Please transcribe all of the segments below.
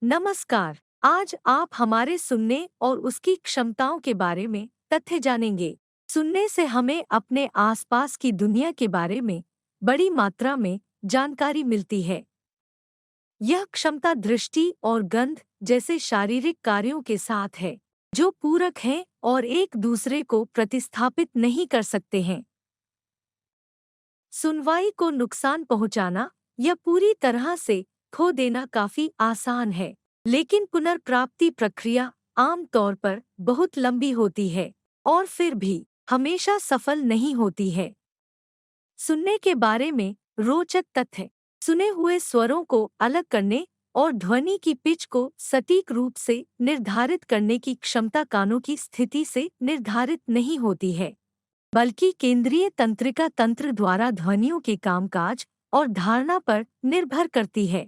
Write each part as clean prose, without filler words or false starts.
नमस्कार। आज आप हमारे सुनने और उसकी क्षमताओं के बारे में तथ्य जानेंगे। सुनने से हमें अपने आसपास की दुनिया के बारे में बड़ी मात्रा में जानकारी मिलती है। यह क्षमता दृष्टि और गंध जैसे शारीरिक कार्यों के साथ है, जो पूरक हैं और एक दूसरे को प्रतिस्थापित नहीं कर सकते हैं। सुनवाई को नुकसान पहुंचाना या पूरी तरह से खो देना काफी आसान है, लेकिन पुनर्प्राप्ति प्रक्रिया आम तौर पर बहुत लंबी होती है और फिर भी हमेशा सफल नहीं होती है। सुनने के बारे में रोचक तथ्य। सुने हुए स्वरों को अलग करने और ध्वनि की पिच को सटीक रूप से निर्धारित करने की क्षमता कानों की स्थिति से निर्धारित नहीं होती है, बल्कि केंद्रीय तंत्रिका तंत्र द्वारा ध्वनियों के कामकाज और धारणा पर निर्भर करती है।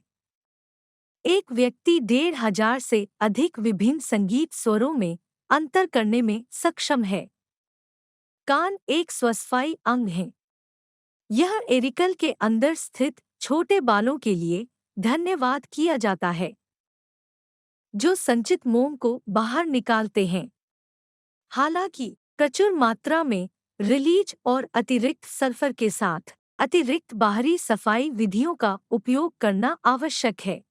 एक व्यक्ति 1,500 से अधिक विभिन्न संगीत स्वरों में अंतर करने में सक्षम है। कान एक स्वसफाई अंग है। यह एरिकल के अंदर स्थित छोटे बालों के लिए धन्यवाद किया जाता है, जो संचित मोम को बाहर निकालते हैं। हालांकि प्रचुर मात्रा में रिलीज और अतिरिक्त सल्फर के साथ अतिरिक्त बाहरी सफाई विधियों का उपयोग करना आवश्यक है।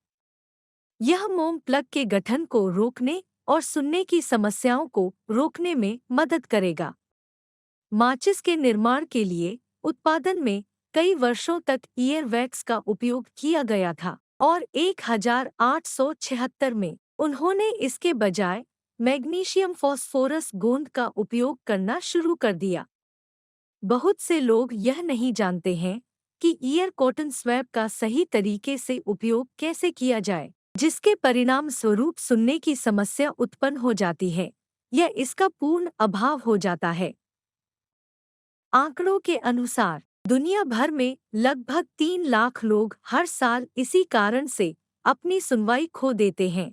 यह मोम प्लग के गठन को रोकने और सुनने की समस्याओं को रोकने में मदद करेगा। माचिस के निर्माण के लिए उत्पादन में कई वर्षों तक ईयरवैक्स का उपयोग किया गया था और 1876 में उन्होंने इसके बजाय मैग्नीशियम फॉस्फोरस गोंद का उपयोग करना शुरू कर दिया। बहुत से लोग यह नहीं जानते हैं कि ईयर कॉटन स्वैप का सही तरीके से उपयोग कैसे किया जाए, जिसके परिणाम स्वरूप सुनने की समस्या उत्पन्न हो जाती है या इसका पूर्ण अभाव हो जाता है। आंकड़ों के अनुसार दुनिया भर में लगभग 3 लाख लोग हर साल इसी कारण से अपनी सुनवाई खो देते हैं।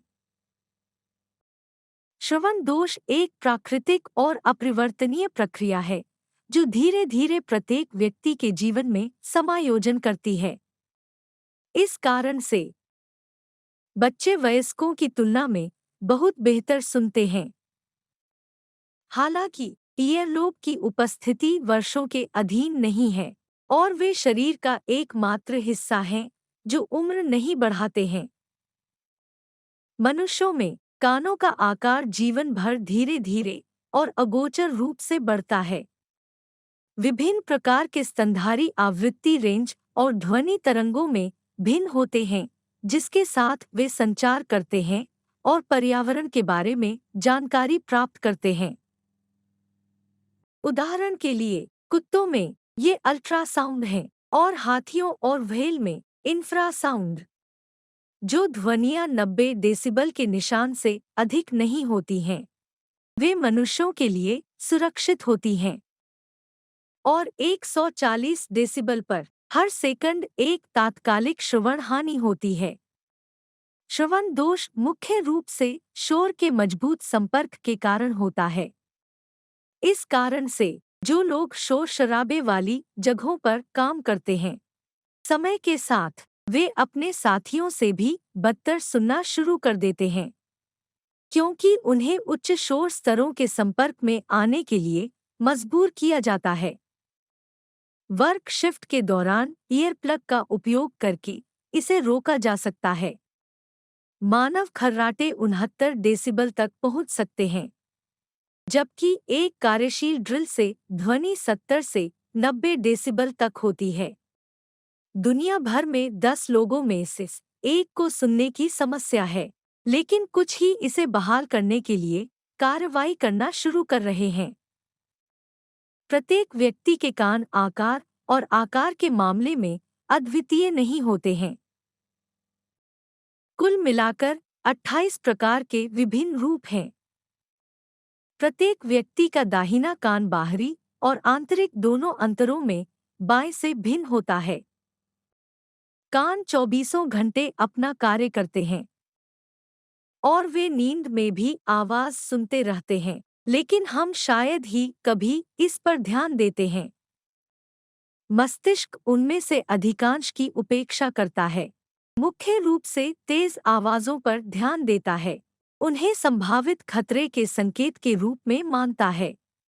श्रवण दोष एक प्राकृतिक और अपरिवर्तनीय प्रक्रिया है, जो धीरे धीरे प्रत्येक व्यक्ति के जीवन में समायोजन करती है। इस कारण से बच्चे वयस्कों की तुलना में बहुत बेहतर सुनते हैं। हालांकि ईयरलोब की उपस्थिति वर्षों के अधीन नहीं है और वे शरीर का एकमात्र हिस्सा हैं जो उम्र नहीं बढ़ाते हैं। मनुष्यों में कानों का आकार जीवन भर धीरे धीरे और अगोचर रूप से बढ़ता है। विभिन्न प्रकार के स्तनधारी आवृत्ति रेंज और ध्वनि तरंगों में भिन्न होते हैं, जिसके साथ वे संचार करते हैं और पर्यावरण के बारे में जानकारी प्राप्त करते हैं। उदाहरण के लिए कुत्तों में ये अल्ट्रासाउंड है और हाथियों और व्हेल में इंफ्रासाउंड, जो ध्वनियाँ 90 डेसिबल के निशान से अधिक नहीं होती हैं। वे मनुष्यों के लिए सुरक्षित होती हैं और 140 डेसिबल पर हर सेकंड एक तात्कालिक श्रवण हानि होती है। श्रवण दोष मुख्य रूप से शोर के मजबूत संपर्क के कारण होता है। इस कारण से जो लोग शोर शराबे वाली जगहों पर काम करते हैं, समय के साथ वे अपने साथियों से भी बदतर सुनना शुरू कर देते हैं, क्योंकि उन्हें उच्च शोर स्तरों के संपर्क में आने के लिए मजबूर किया जाता है। वर्क शिफ्ट के दौरान ईयर प्लग का उपयोग करके इसे रोका जा सकता है। मानव खर्राटे 69 डेसिबल तक पहुंच सकते हैं, जबकि एक कार्यशील ड्रिल से ध्वनि 70 से 90 डेसिबल तक होती है। दुनिया भर में 10 लोगों में से एक को सुनने की समस्या है, लेकिन कुछ ही इसे बहाल करने के लिए कार्रवाई करना शुरू कर रहे हैं। प्रत्येक व्यक्ति के कान आकार और आकार के मामले में अद्वितीय नहीं होते हैं। कुल मिलाकर 28 प्रकार के विभिन्न रूप हैं। प्रत्येक व्यक्ति का दाहिना कान बाहरी और आंतरिक दोनों अंतरों में बाएं से भिन्न होता है। कान 24 घंटे अपना कार्य करते हैं और वे नींद में भी आवाज सुनते रहते हैं, लेकिन हम शायद ही कभी इस पर ध्यान देते हैं। मस्तिष्क उनमें से अधिकांश की उपेक्षा करता है। मुख्य रूप से तेज आवाज़ों पर ध्यान देता है, उन्हें संभावित खतरे के संकेत के रूप में मानता है।